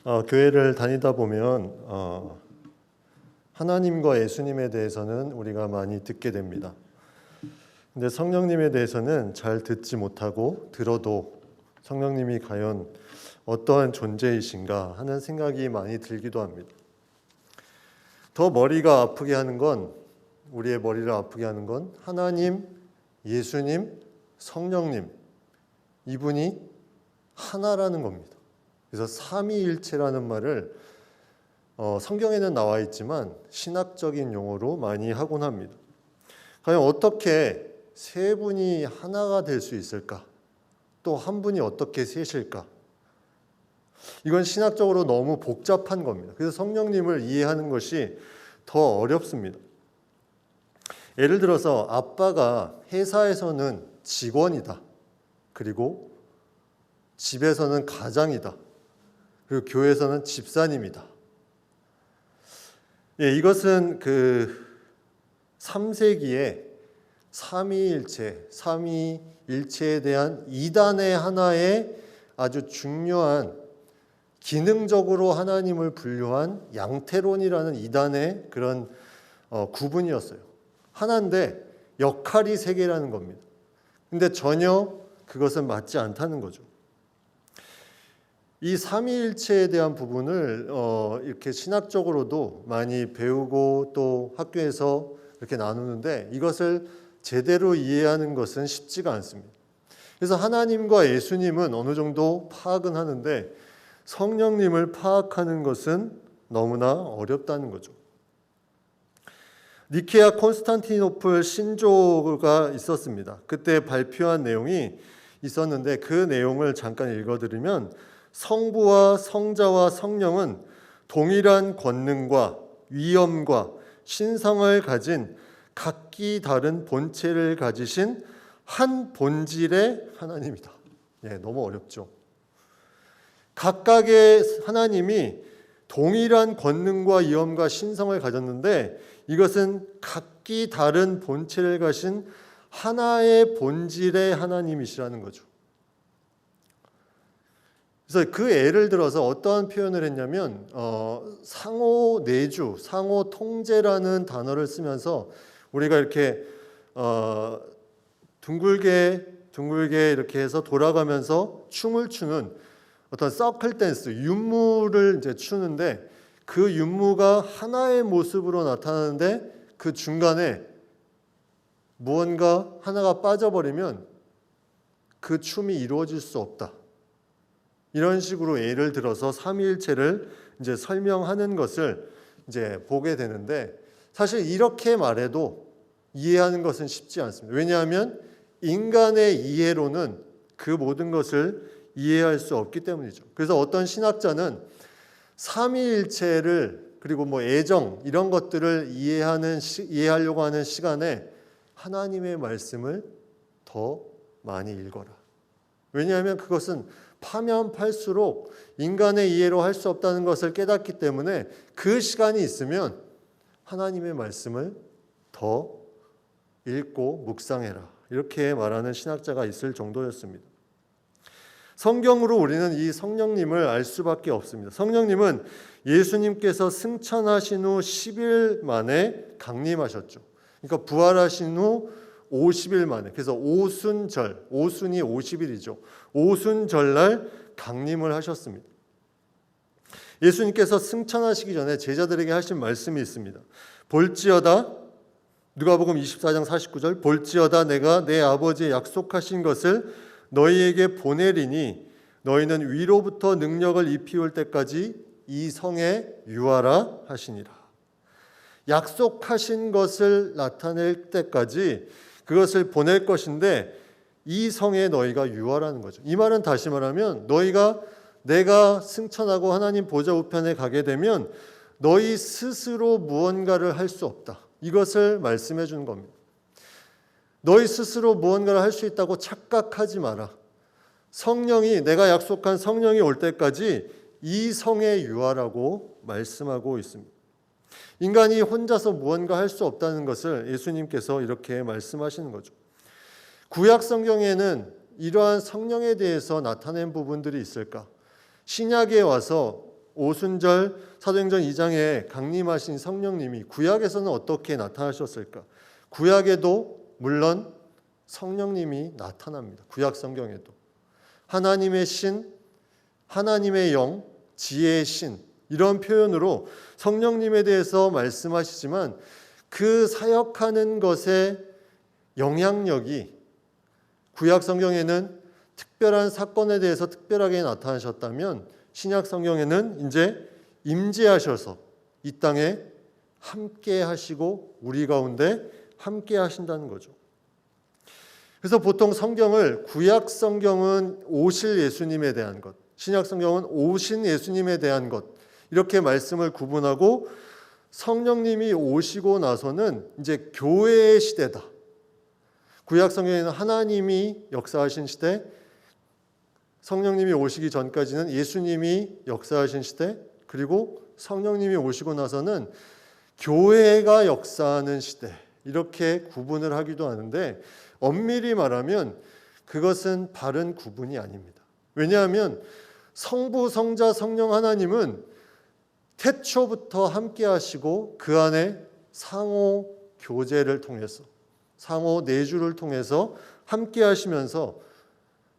교회를 다니다 보면 하나님과 예수님에 대해서는 우리가 많이 듣게 됩니다. 근데 성령님에 대해서는 잘 듣지 못하고 들어도 성령님이 과연 어떠한 존재이신가 하는 생각이 많이 들기도 합니다. 더 머리가 아프게 하는 건, 우리의 머리를 아프게 하는 건 하나님, 예수님, 성령님, 이분이 하나라는 겁니다. 그래서 삼위일체라는 말을 성경에는 나와 있지만 신학적인 용어로 많이 하곤 합니다. 과연 어떻게 세 분이 하나가 될 수 있을까? 또 한 분이 어떻게 셋일까? 이건 신학적으로 너무 복잡한 겁니다. 그래서 성령님을 이해하는 것이 더 어렵습니다. 예를 들어서 아빠가 회사에서는 직원이다. 그리고 집에서는 가장이다. 그리고 교회에서는 집사님이다. 이것은 3세기에 삼위일체에 대한 이단의 하나의 아주 중요한 기능적으로 하나님을 분류한 양태론이라는 이단의 그런 구분이었어요. 하나인데 역할이 세 개라는 겁니다. 근데 전혀 그것은 맞지 않다는 거죠. 이 삼위일체에 대한 부분을 이렇게 신학적으로도 많이 배우고 또 학교에서 이렇게 나누는데 이것을 제대로 이해하는 것은 쉽지가 않습니다. 그래서 하나님과 예수님은 어느 정도 파악은 하는데 성령님을 파악하는 것은 너무나 어렵다는 거죠. 니케아 콘스탄티노플 신조가 있었습니다. 그때 발표한 내용이 있었는데 그 내용을 잠깐 읽어드리면, 성부와 성자와 성령은 동일한 권능과 위엄과 신성을 가진 각기 다른 본체를 가지신 한 본질의 하나님이다. 너무 어렵죠. 각각의 하나님이 동일한 권능과 위엄과 신성을 가졌는데 이것은 각기 다른 본체를 가진 하나의 본질의 하나님이시라는 거죠. 그래서 그 예를 들어서 어떠한 표현을 했냐면 상호 내주, 상호 통제라는 단어를 쓰면서 우리가 이렇게 둥글게 이렇게 해서 돌아가면서 춤을 추는 어떤 서클 댄스, 윤무를 이제 추는데 그 윤무가 하나의 모습으로 나타나는데 그 중간에 무언가 하나가 빠져버리면 그 춤이 이루어질 수 없다. 이런 식으로 예를 들어서 삼위일체를 이제 설명하는 것을 이제 보게 되는데, 사실 이렇게 말해도 이해하는 것은 쉽지 않습니다. 왜냐하면 인간의 이해로는 그 모든 것을 이해할 수 없기 때문이죠. 그래서 어떤 신학자는 삼위일체를 그리고 애정 이런 것들을 이해하려고 하는 시간에 하나님의 말씀을 더 많이 읽어라. 왜냐하면 그것은 파면 팔수록 인간의 이해로 할 수 없다는 것을 깨닫기 때문에 그 시간이 있으면 하나님의 말씀을 더 읽고 묵상해라. 이렇게 말하는 신학자가 있을 정도였습니다. 성경으로 우리는 이 성령님을 알 수밖에 없습니다. 성령님은 예수님께서 승천하신 후 10일 만에 강림하셨죠. 그러니까 부활하신 후 50일 만에, 그래서 오순절, 오순이 50일이죠. 오순절날 강림을 하셨습니다. 예수님께서 승천하시기 전에 제자들에게 하신 말씀이 있습니다. 볼지어다, 누가복음 24장 49절, 볼지어다 내가 내 아버지의 약속하신 것을 너희에게 보내리니 너희는 위로부터 능력을 입히올 때까지 이 성에 유하라 하시니라. 약속하신 것을 나타낼 때까지 그것을 보낼 것인데 이 성에 너희가 유하라는 거죠. 이 말은 다시 말하면 내가 승천하고 하나님 보좌 우편에 가게 되면 너희 스스로 무언가를 할 수 없다. 이것을 말씀해 주는 겁니다. 너희 스스로 무언가를 할 수 있다고 착각하지 마라. 내가 약속한 성령이 올 때까지 이 성에 유하라고 말씀하고 있습니다. 인간이 혼자서 무언가 할 수 없다는 것을 예수님께서 이렇게 말씀하시는 거죠. 구약 성경에는 이러한 성령에 대해서 나타낸 부분들이 있을까? 신약에 와서 오순절 사도행전 2장에 강림하신 성령님이 구약에서는 어떻게 나타나셨을까? 구약에도 물론 성령님이 나타납니다. 구약 성경에도 하나님의 신, 하나님의 영, 지혜의 신 이런 표현으로 성령님에 대해서 말씀하시지만 그 사역하는 것의 영향력이 구약 성경에는 특별한 사건에 대해서 특별하게 나타나셨다면 신약 성경에는 이제 임재하셔서 이 땅에 함께 하시고 우리 가운데 함께 하신다는 거죠. 그래서 보통 성경을 구약 성경은 오실 예수님에 대한 것, 신약 성경은 오신 예수님에 대한 것 이렇게 말씀을 구분하고 성령님이 오시고 나서는 이제 교회의 시대다. 구약 성경에는 하나님이 역사하신 시대, 성령님이 오시기 전까지는 예수님이 역사하신 시대, 그리고 성령님이 오시고 나서는 교회가 역사하는 시대 이렇게 구분을 하기도 하는데 엄밀히 말하면 그것은 바른 구분이 아닙니다. 왜냐하면 성부, 성자, 성령 하나님은 태초부터 함께 하시고 그 안에 상호 교제를 통해서 상호 내주를 통해서 함께 하시면서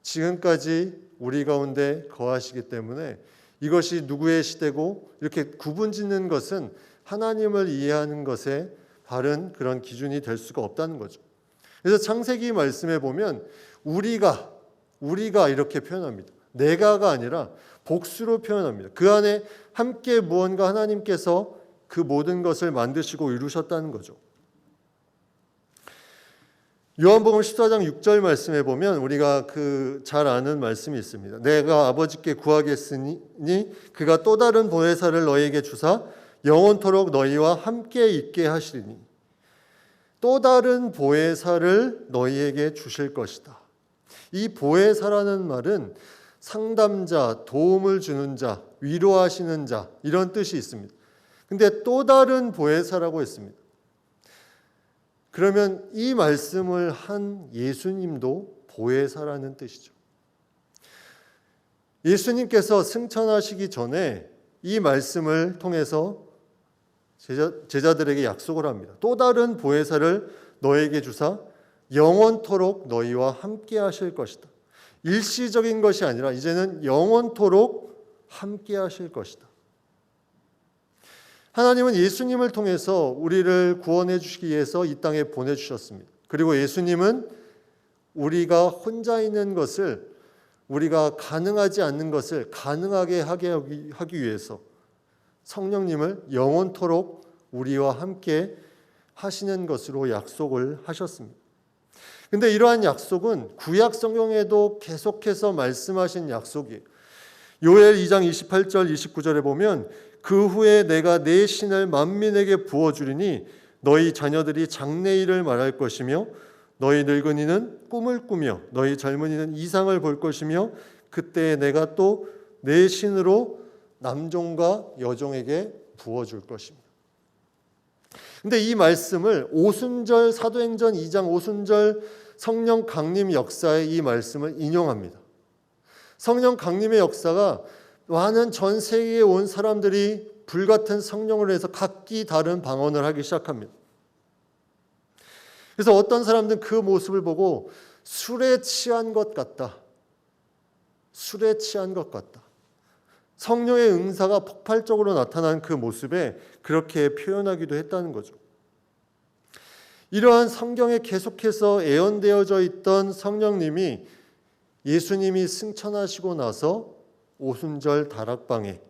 지금까지 우리 가운데 거하시기 때문에 이것이 누구의 시대고 이렇게 구분짓는 것은 하나님을 이해하는 것에 바른 그런 기준이 될 수가 없다는 거죠. 그래서 창세기 말씀에 보면 우리가 이렇게 표현합니다. 내가가 아니라 복수로 표현합니다. 그 안에 함께 무언가 하나님께서 그 모든 것을 만드시고 이루셨다는 거죠. 요한복음 14장 6절 말씀에 보면 우리가 잘 아는 말씀이 있습니다. 내가 아버지께 구하겠으니 그가 또 다른 보혜사를 너희에게 주사 영원토록 너희와 함께 있게 하시리니 또 다른 보혜사를 너희에게 주실 것이다. 이 보혜사라는 말은 상담자, 도움을 주는 자, 위로하시는 자 이런 뜻이 있습니다. 근데 또 다른 보혜사라고 했습니다. 그러면 이 말씀을 한 예수님도 보혜사라는 뜻이죠. 예수님께서 승천하시기 전에 이 말씀을 통해서 제자들에게 약속을 합니다. 또 다른 보혜사를 너에게 주사 영원토록 너희와 함께 하실 것이다. 일시적인 것이 아니라 이제는 영원토록 함께 하실 것이다. 하나님은 예수님을 통해서 우리를 구원해 주시기 위해서 이 땅에 보내주셨습니다. 그리고 예수님은 우리가 혼자 있는 것을 우리가 가능하지 않는 것을 가능하게 하기 위해서 성령님을 영원토록 우리와 함께 하시는 것으로 약속을 하셨습니다. 근데 이러한 약속은 구약 성경에도 계속해서 말씀하신 약속이에요. 요엘 2장 28절 29절에 보면 그 후에 내가 내 신을 만민에게 부어주리니 너희 자녀들이 장래일을 말할 것이며 너희 늙은이는 꿈을 꾸며 너희 젊은이는 이상을 볼 것이며 그때 내가 또 내 신으로 남종과 여종에게 부어줄 것입니다. 근데 이 말씀을 오순절 사도행전 2장 오순절 성령 강림 역사의 이 말씀을 인용합니다. 성령 강림의 역사가 많은 전 세계에 온 사람들이 불같은 성령을 해서 각기 다른 방언을 하기 시작합니다. 그래서 어떤 사람들은 그 모습을 보고 술에 취한 것 같다. 술에 취한 것 같다. 성령의 응사가 폭발적으로 나타난 그 모습에 그렇게 표현하기도 했다는 거죠. 이러한 성경에 계속해서 예언되어져 있던 성령님이 예수님이 승천하시고 나서 오순절 다락방에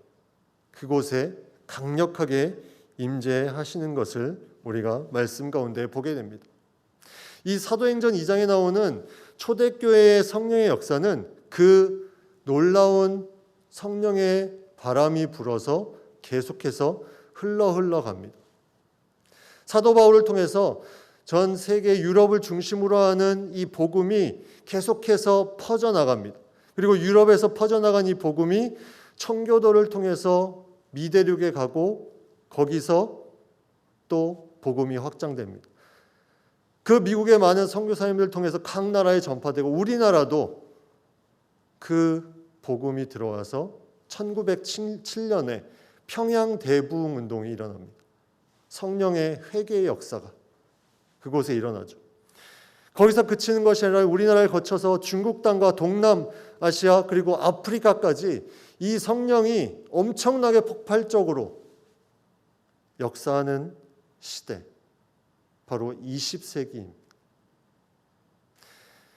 그곳에 강력하게 임재하시는 것을 우리가 말씀 가운데 보게 됩니다. 이 사도행전 2장에 나오는 초대교회의 성령의 역사는 그 놀라운 성령의 바람이 불어서 계속해서 흘러갑니다. 사도 바울을 통해서 전 세계 유럽을 중심으로 하는 이 복음이 계속해서 퍼져나갑니다. 그리고 유럽에서 퍼져나간 이 복음이 청교도를 통해서 미대륙에 가고 거기서 또 복음이 확장됩니다. 그 미국의 많은 선교사님들을 통해서 각 나라에 전파되고 우리나라도 그 복음이 들어와서 1907년에 평양 대부흥 운동이 일어납니다. 성령의 회개의 역사가 그곳에 일어나죠. 거기서 그치는 것이 아니라 우리나라를 거쳐서 중국 땅과 동남아시아 그리고 아프리카까지 이 성령이 엄청나게 폭발적으로 역사하는 시대, 바로 20세기입니다.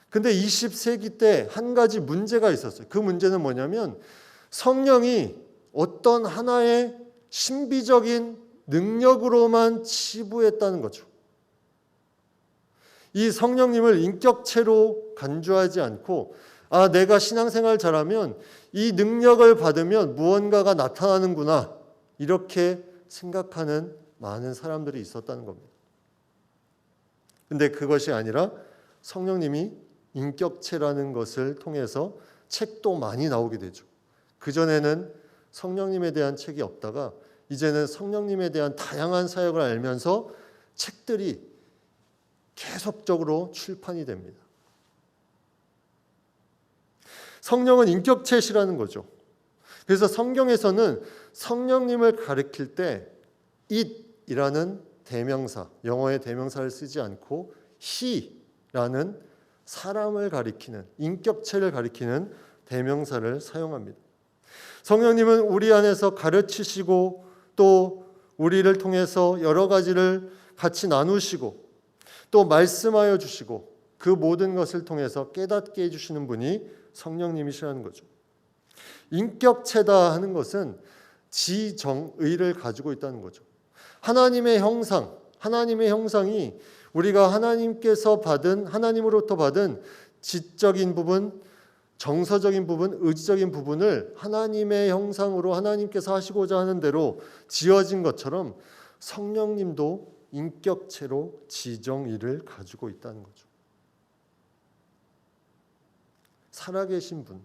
근데 20세기 때 한 가지 문제가 있었어요. 그 문제는 뭐냐면 성령이 어떤 하나의 신비적인 능력으로만 치부했다는 거죠. 이 성령님을 인격체로 간주하지 않고 내가 신앙생활 잘하면 이 능력을 받으면 무언가가 나타나는구나 이렇게 생각하는 많은 사람들이 있었다는 겁니다. 근데 그것이 아니라 성령님이 인격체라는 것을 통해서 책도 많이 나오게 되죠. 그전에는 성령님에 대한 책이 없다가 이제는 성령님에 대한 다양한 사역을 알면서 책들이 계속적으로 출판이 됩니다. 성령은 인격체시라는 거죠. 그래서 성경에서는 성령님을 가리킬 때 it이라는 대명사, 영어의 대명사를 쓰지 않고 he라는 사람을 가리키는, 인격체를 가리키는 대명사를 사용합니다. 성령님은 우리 안에서 가르치시고 또 우리를 통해서 여러 가지를 같이 나누시고 또 말씀하여 주시고 그 모든 것을 통해서 깨닫게 해주시는 분이 성령님이시라는 거죠. 인격체다 하는 것은 지정의를 가지고 있다는 거죠. 하나님의 형상, 하나님의 형상이 우리가 하나님으로부터 받은 지적인 부분, 정서적인 부분, 의지적인 부분을 하나님의 형상으로 하나님께서 하시고자 하는 대로 지어진 것처럼 성령님도 인격체로 지정의를 가지고 있다는 거죠. 살아계신 분.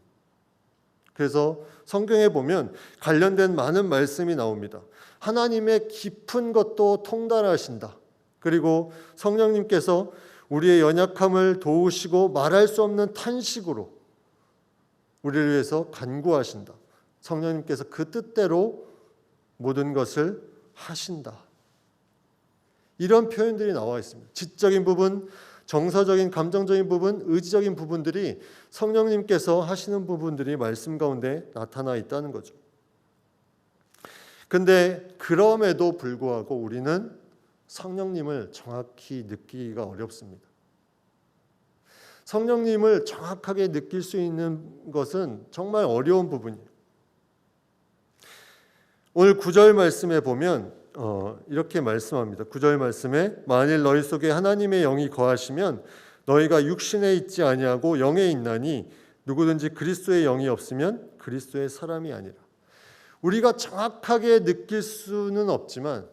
그래서 성경에 보면 관련된 많은 말씀이 나옵니다. 하나님의 깊은 것도 통달하신다. 그리고 성령님께서 우리의 연약함을 도우시고 말할 수 없는 탄식으로 우리를 위해서 간구하신다. 성령님께서 그 뜻대로 모든 것을 하신다. 이런 표현들이 나와 있습니다. 지적인 부분, 정서적인 감정적인 부분, 의지적인 부분들이 성령님께서 하시는 부분들이 말씀 가운데 나타나 있다는 거죠. 근데 그럼에도 불구하고 우리는 성령님을 정확히 느끼기가 어렵습니다. 성령님을 정확하게 느낄 수 있는 것은 정말 어려운 부분이에요. 오늘 9절 말씀에 보면 이렇게 말씀합니다. 9절 말씀에 만일 너희 속에 하나님의 영이 거하시면 너희가 육신에 있지 아니하고 영에 있나니 누구든지 그리스도의 영이 없으면 그리스도의 사람이 아니라. 우리가 정확하게 느낄 수는 없지만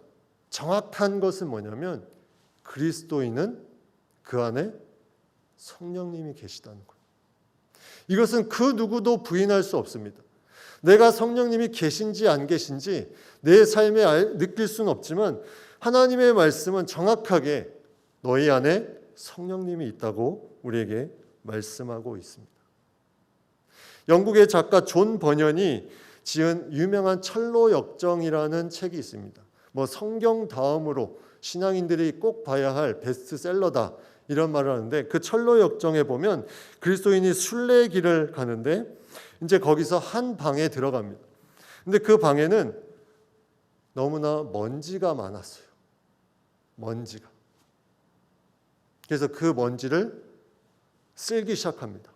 정확한 것은 뭐냐면 그리스도인은 그 안에 성령님이 계시다는 거예요. 이것은 그 누구도 부인할 수 없습니다. 내가 성령님이 계신지 안 계신지 내 삶에 느낄 수는 없지만 하나님의 말씀은 정확하게 너희 안에 성령님이 있다고 우리에게 말씀하고 있습니다. 영국의 작가 존 버년이 지은 유명한 철로 역정이라는 책이 있습니다. 성경 다음으로 신앙인들이 꼭 봐야 할 베스트셀러다 이런 말을 하는데 그 철로 역정에 보면 그리스도인이 순례의 길을 가는데 이제 거기서 한 방에 들어갑니다. 근데 그 방에는 너무나 먼지가 많았어요. 먼지가. 그래서 그 먼지를 쓸기 시작합니다.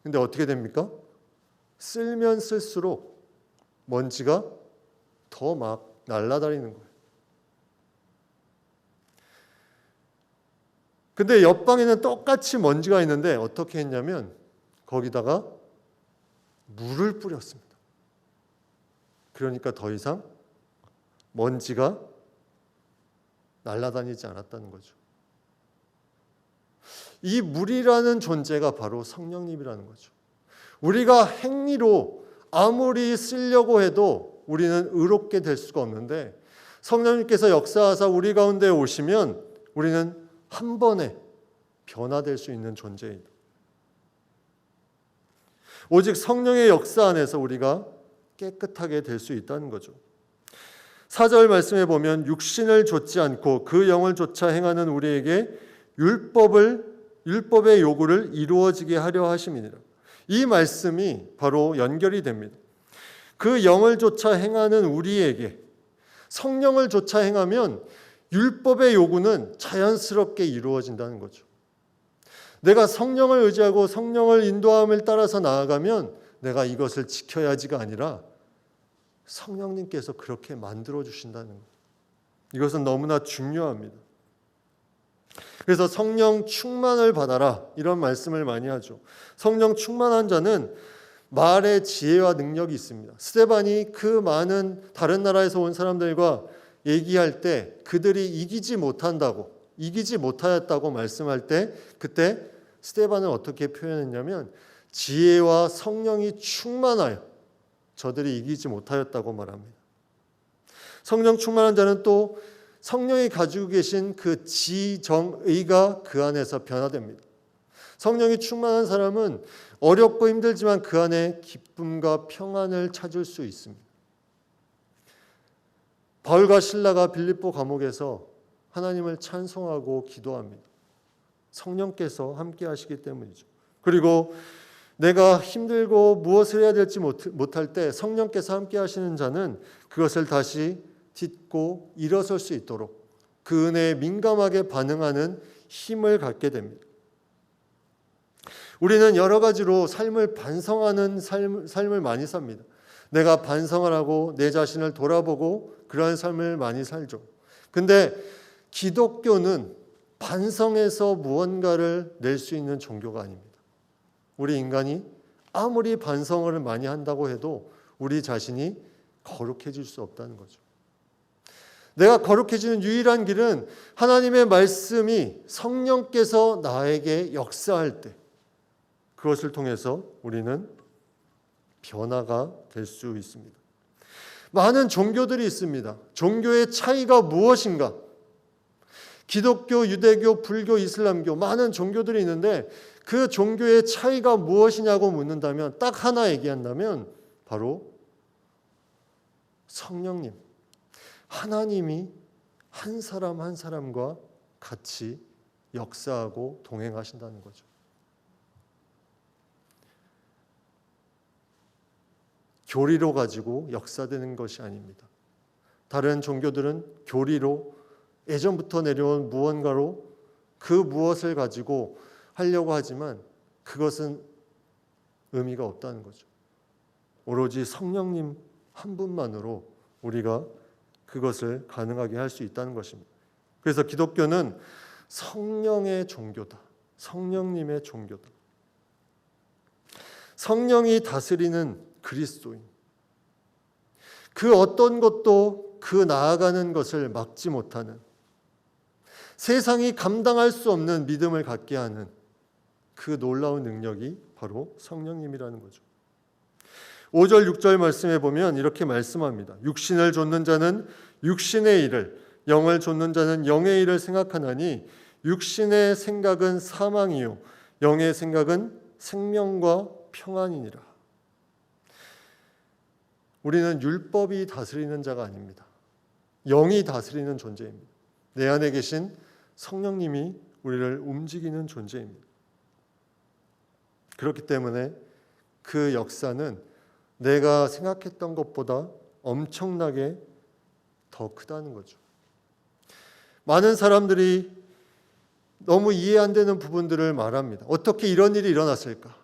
근데 어떻게 됩니까? 쓸면 쓸수록 먼지가 더 막 날아다니는 거예요. 근데 옆방에는 똑같이 먼지가 있는데 어떻게 했냐면 거기다가 물을 뿌렸습니다. 그러니까 더 이상 먼지가 날아다니지 않았다는 거죠. 이 물이라는 존재가 바로 성령님이라는 거죠. 우리가 행위로 아무리 쓰려고 해도 우리는 의롭게 될 수가 없는데 성령님께서 역사하사 우리 가운데 오시면 우리는 한 번에 변화될 수 있는 존재이다. 오직 성령의 역사 안에서 우리가 깨끗하게 될 수 있다는 거죠. 4절 말씀에 보면 육신을 좇지 않고 그 영을 좇아 행하는 우리에게 율법의 요구를 이루어지게 하려 하심이니라. 이 말씀이 바로 연결이 됩니다. 그 영을 좇아 행하는 우리에게, 성령을 좇아 행하면 율법의 요구는 자연스럽게 이루어진다는 거죠. 내가 성령을 의지하고 성령을 인도함을 따라서 나아가면 내가 이것을 지켜야지가 아니라 성령님께서 그렇게 만들어 주신다는 것. 이것은 너무나 중요합니다. 그래서 성령 충만을 받아라 이런 말씀을 많이 하죠. 성령 충만한 자는 말의 지혜와 능력이 있습니다. 스데반이 그 많은 다른 나라에서 온 사람들과 얘기할 때 그들이 이기지 못하였다고 말씀할 때 그때 스데반은 어떻게 표현했냐면 지혜와 성령이 충만하여 저들이 이기지 못하였다고 말합니다. 성령 충만한 자는 또 성령이 가지고 계신 그 지정의가 그 안에서 변화됩니다. 성령이 충만한 사람은 어렵고 힘들지만 그 안에 기쁨과 평안을 찾을 수 있습니다. 바울과 실라가 빌립보 감옥에서 하나님을 찬송하고 기도합니다. 성령께서 함께 하시기 때문이죠. 그리고 내가 힘들고 무엇을 해야 될지 못할 때 성령께서 함께 하시는 자는 그것을 다시 딛고 일어설 수 있도록 그 은혜에 민감하게 반응하는 힘을 갖게 됩니다. 우리는 여러 가지로 삶을 반성하는 삶을 많이 삽니다. 내가 반성을 하고 내 자신을 돌아보고 그러한 삶을 많이 살죠. 근데 기독교는 반성해서 무언가를 낼 수 있는 종교가 아닙니다. 우리 인간이 아무리 반성을 많이 한다고 해도 우리 자신이 거룩해질 수 없다는 거죠. 내가 거룩해지는 유일한 길은 하나님의 말씀이 성령께서 나에게 역사할 때 그것을 통해서 우리는 변화가 될 수 있습니다. 많은 종교들이 있습니다. 종교의 차이가 무엇인가? 기독교, 유대교, 불교, 이슬람교 많은 종교들이 있는데 그 종교의 차이가 무엇이냐고 묻는다면 딱 하나 얘기한다면 바로 성령님, 하나님이 한 사람 한 사람과 같이 역사하고 동행하신다는 거죠. 교리로 가지고 역사되는 것이 아닙니다. 다른 종교들은 교리로 예전부터 내려온 무언가로 그 무엇을 가지고 하려고 하지만 그것은 의미가 없다는 거죠. 오로지 성령님 한 분만으로 우리가 그것을 가능하게 할 수 있다는 것입니다. 그래서 기독교는 성령의 종교다. 성령님의 종교다. 성령이 다스리는 그리스도인. 그 어떤 것도 그 나아가는 것을 막지 못하는, 세상이 감당할 수 없는 믿음을 갖게 하는 그 놀라운 능력이 바로 성령님이라는 거죠. 5절 6절 말씀에 보면 이렇게 말씀합니다. 육신을 좇는 자는 육신의 일을, 영을 좇는 자는 영의 일을 생각하나니 육신의 생각은 사망이요 영의 생각은 생명과 평안이니라. 우리는 율법이 다스리는 자가 아닙니다. 영이 다스리는 존재입니다. 내 안에 계신 성령님이 우리를 움직이는 존재입니다. 그렇기 때문에 그 역사는 내가 생각했던 것보다 엄청나게 더 크다는 거죠. 많은 사람들이 너무 이해 안 되는 부분들을 말합니다. 어떻게 이런 일이 일어났을까?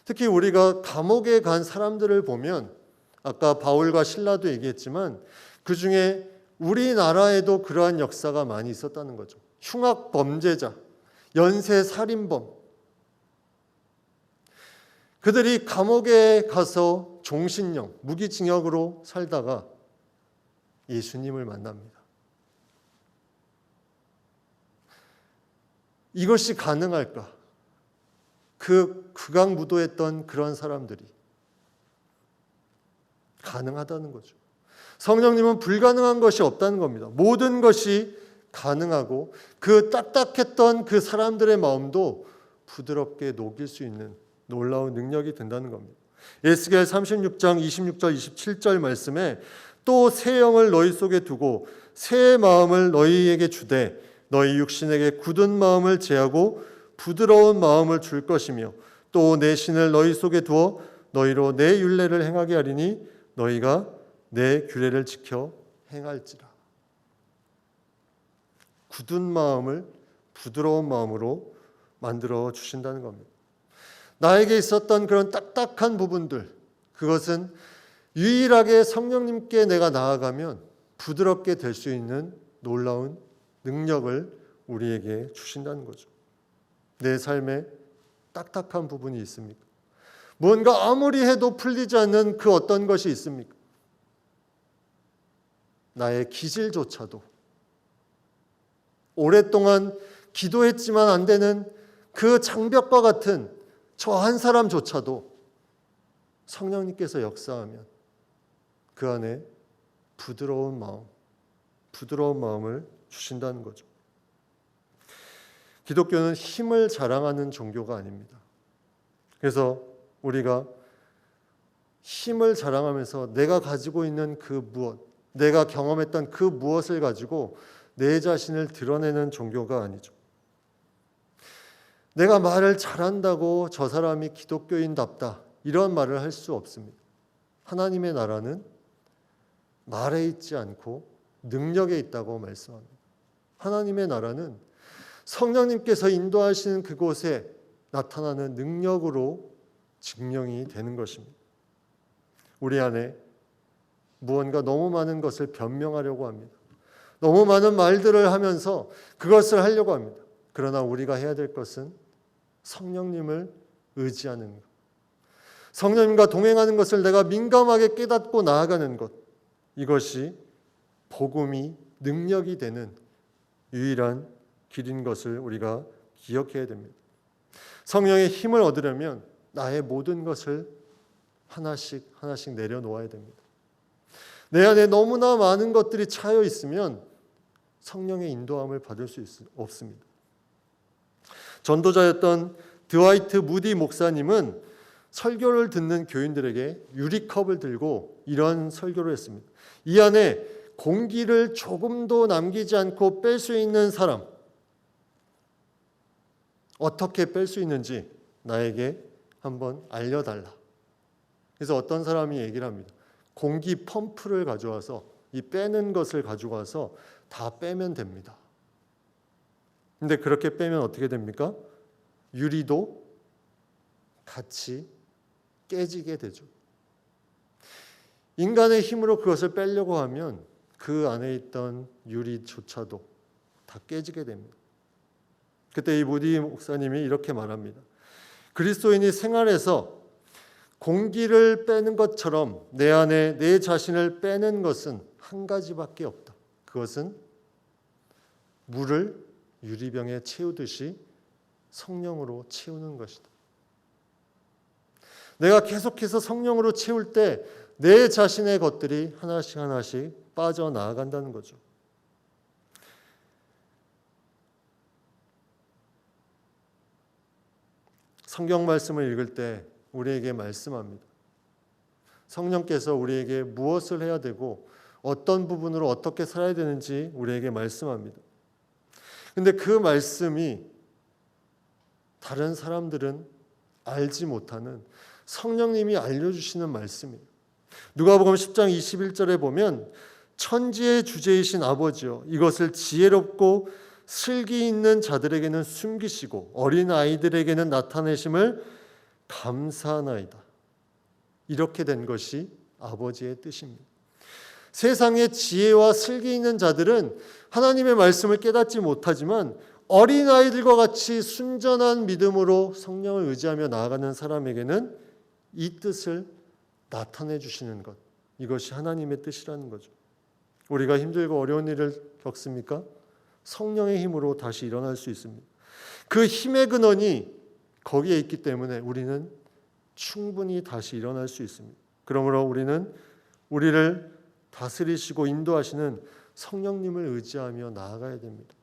특히 우리가 감옥에 간 사람들을 보면 아까 바울과 실라도 얘기했지만 그 중에 우리나라에도 그러한 역사가 많이 있었다는 거죠. 흉악 범죄자, 연쇄 살인범. 그들이 감옥에 가서 종신형, 무기징역으로 살다가 예수님을 만납니다. 이것이 가능할까? 그 극악무도했던 그런 사람들이 가능하다는 거죠. 성령님은 불가능한 것이 없다는 겁니다. 모든 것이 가능하고 그 딱딱했던 그 사람들의 마음도 부드럽게 녹일 수 있는 놀라운 능력이 된다는 겁니다. 에스겔 36장 26절 27절 말씀에 또 새 영을 너희 속에 두고 새 마음을 너희에게 주되 너희 육신에게 굳은 마음을 제하고 부드러운 마음을 줄 것이며 또 내 신을 너희 속에 두어 너희로 내 율례를 행하게 하리니 너희가 내 규례를 지켜 행할지라. 굳은 마음을 부드러운 마음으로 만들어 주신다는 겁니다. 나에게 있었던 그런 딱딱한 부분들, 그것은 유일하게 성령님께 내가 나아가면 부드럽게 될 수 있는 놀라운 능력을 우리에게 주신다는 거죠. 내 삶에 딱딱한 부분이 있습니까? 무언가 아무리 해도 풀리지 않는 그 어떤 것이 있습니까? 나의 기질조차도 오랫동안 기도했지만 안 되는 그 장벽과 같은 저 한 사람조차도 성령님께서 역사하면 그 안에 부드러운 마음을 주신다는 거죠. 기독교는 힘을 자랑하는 종교가 아닙니다. 그래서 우리가 힘을 자랑하면서 내가 가지고 있는 그 무엇, 내가 경험했던 그 무엇을 가지고 내 자신을 드러내는 종교가 아니죠. 내가 말을 잘한다고 저 사람이 기독교인답다 이런 말을 할 수 없습니다. 하나님의 나라는 말에 있지 않고 능력에 있다고 말씀합니다. 하나님의 나라는 성령님께서 인도하시는 그곳에 나타나는 능력으로 증명이 되는 것입니다. 우리 안에 무언가 너무 많은 것을 변명하려고 합니다. 너무 많은 말들을 하면서 그것을 하려고 합니다. 그러나 우리가 해야 될 것은 성령님을 의지하는 것. 성령님과 동행하는 것을 내가 민감하게 깨닫고 나아가는 것. 이것이 복음이 능력이 되는 유일한 길인 것을 우리가 기억해야 됩니다. 성령의 힘을 얻으려면 나의 모든 것을 하나씩 내려놓아야 됩니다. 내 안에 너무나 많은 것들이 차여 있으면 성령의 인도함을 받을 수 없습니다. 전도자였던 드와이트 무디 목사님은 설교를 듣는 교인들에게 유리컵을 들고 이런 설교를 했습니다. 이 안에 공기를 조금도 남기지 않고 뺄 수 있는 사람, 어떻게 뺄 수 있는지 나에게 한번 알려달라. 그래서 어떤 사람이 얘기를 합니다. 공기 펌프를 가져와서 이 빼는 것을 가지고 와서 다 빼면 됩니다. 근데 그렇게 빼면 어떻게 됩니까? 유리도 같이 깨지게 되죠. 인간의 힘으로 그것을 빼려고 하면 그 안에 있던 유리조차도 다 깨지게 됩니다. 그때 이 무디 목사님이 이렇게 말합니다. 그리스도인이 생활에서 공기를 빼는 것처럼 내 안에 내 자신을 빼는 것은 한 가지밖에 없다. 그것은 물을 유리병에 채우듯이 성령으로 채우는 것이다. 내가 계속해서 성령으로 채울 때 내 자신의 것들이 하나씩 빠져나간다는 거죠. 성경 말씀을 읽을 때 우리에게 말씀합니다. 성령께서 우리에게 무엇을 해야 되고 어떤 부분으로 어떻게 살아야 되는지 우리에게 말씀합니다. 근데 그 말씀이 다른 사람들은 알지 못하는 성령님이 알려주시는 말씀이에요. 누가복음 10장 21절에 보면 천지의 주제이신 아버지여 이것을 지혜롭고 슬기 있는 자들에게는 숨기시고 어린 아이들에게는 나타내심을 감사하나이다. 이렇게 된 것이 아버지의 뜻입니다. 세상의 지혜와 슬기 있는 자들은 하나님의 말씀을 깨닫지 못하지만 어린 아이들과 같이 순전한 믿음으로 성령을 의지하며 나아가는 사람에게는 이 뜻을 나타내 주시는 것, 이것이 하나님의 뜻이라는 거죠. 우리가 힘들고 어려운 일을 겪습니까? 성령의 힘으로 다시 일어날 수 있습니다. 그 힘의 근원이 거기에 있기 때문에 우리는 충분히 다시 일어날 수 있습니다. 그러므로 우리는 우리를 다스리시고 인도하시는 성령님을 의지하며 나아가야 됩니다.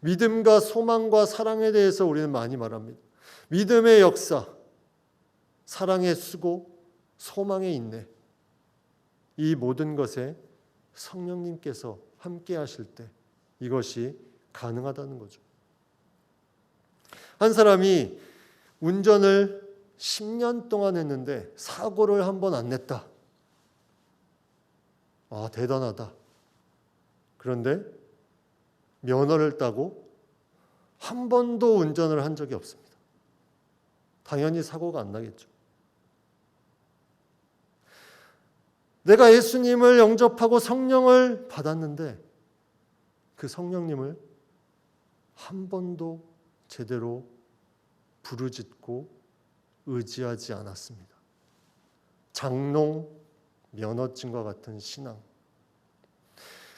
믿음과 소망과 사랑에 대해서 우리는 많이 말합니다. 믿음의 역사, 사랑의 수고, 소망의 인내, 이 모든 것에 성령님께서 함께 하실 때 이것이 가능하다는 거죠. 한 사람이 운전을 10년 동안 했는데 사고를 한 번 안 냈다. 아, 대단하다. 그런데 면허를 따고 한 번도 운전을 한 적이 없습니다. 당연히 사고가 안 나겠죠. 내가 예수님을 영접하고 성령을 받았는데 그 성령님을 한 번도 제대로 부르짖고 의지하지 않았습니다. 장롱 면허증과 같은 신앙.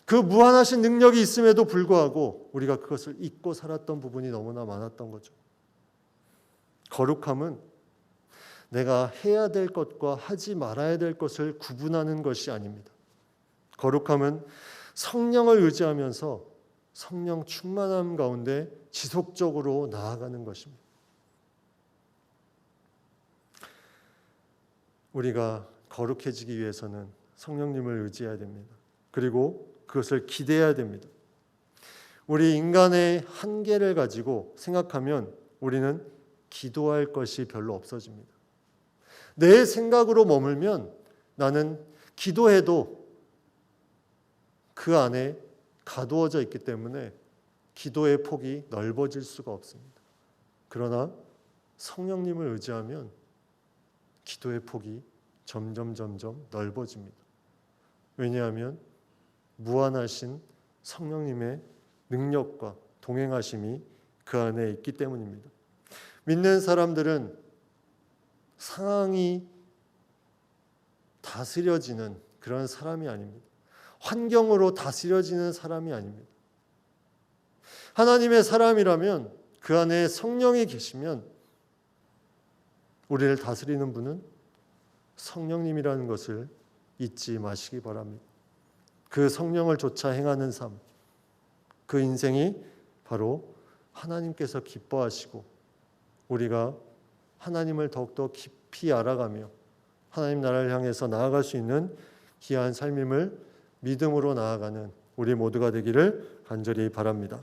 그 무한하신 능력이 있음에도 불구하고 우리가 그것을 잊고 살았던 부분이 너무나 많았던 거죠. 거룩함은 내가 해야 될 것과 하지 말아야 될 것을 구분하는 것이 아닙니다. 거룩함은 성령을 의지하면서 성령 충만함 가운데 지속적으로 나아가는 것입니다. 우리가 거룩해지기 위해서는 성령님을 의지해야 됩니다. 그리고 그것을 기대해야 됩니다. 우리 인간의 한계를 가지고 생각하면 우리는 기도할 것이 별로 없어집니다. 내 생각으로 머물면 나는 기도해도 그 안에 가두어져 있기 때문에 기도의 폭이 넓어질 수가 없습니다. 그러나 성령님을 의지하면 기도의 폭이 점점 넓어집니다. 왜냐하면 무한하신 성령님의 능력과 동행하심이 그 안에 있기 때문입니다. 믿는 사람들은 상황이 다스려지는 그런 사람이 아닙니다. 환경으로 다스려지는 사람이 아닙니다. 하나님의 사람이라면 그 안에 성령이 계시면 우리를 다스리는 분은 성령님이라는 것을 잊지 마시기 바랍니다. 그 성령을 쫓아 행하는 삶, 그 인생이 바로 하나님께서 기뻐하시고 우리가 하나님을 더욱더 깊이 알아가며 하나님 나라를 향해서 나아갈 수 있는 귀한 삶임을 믿음으로 나아가는 우리 모두가 되기를 간절히 바랍니다.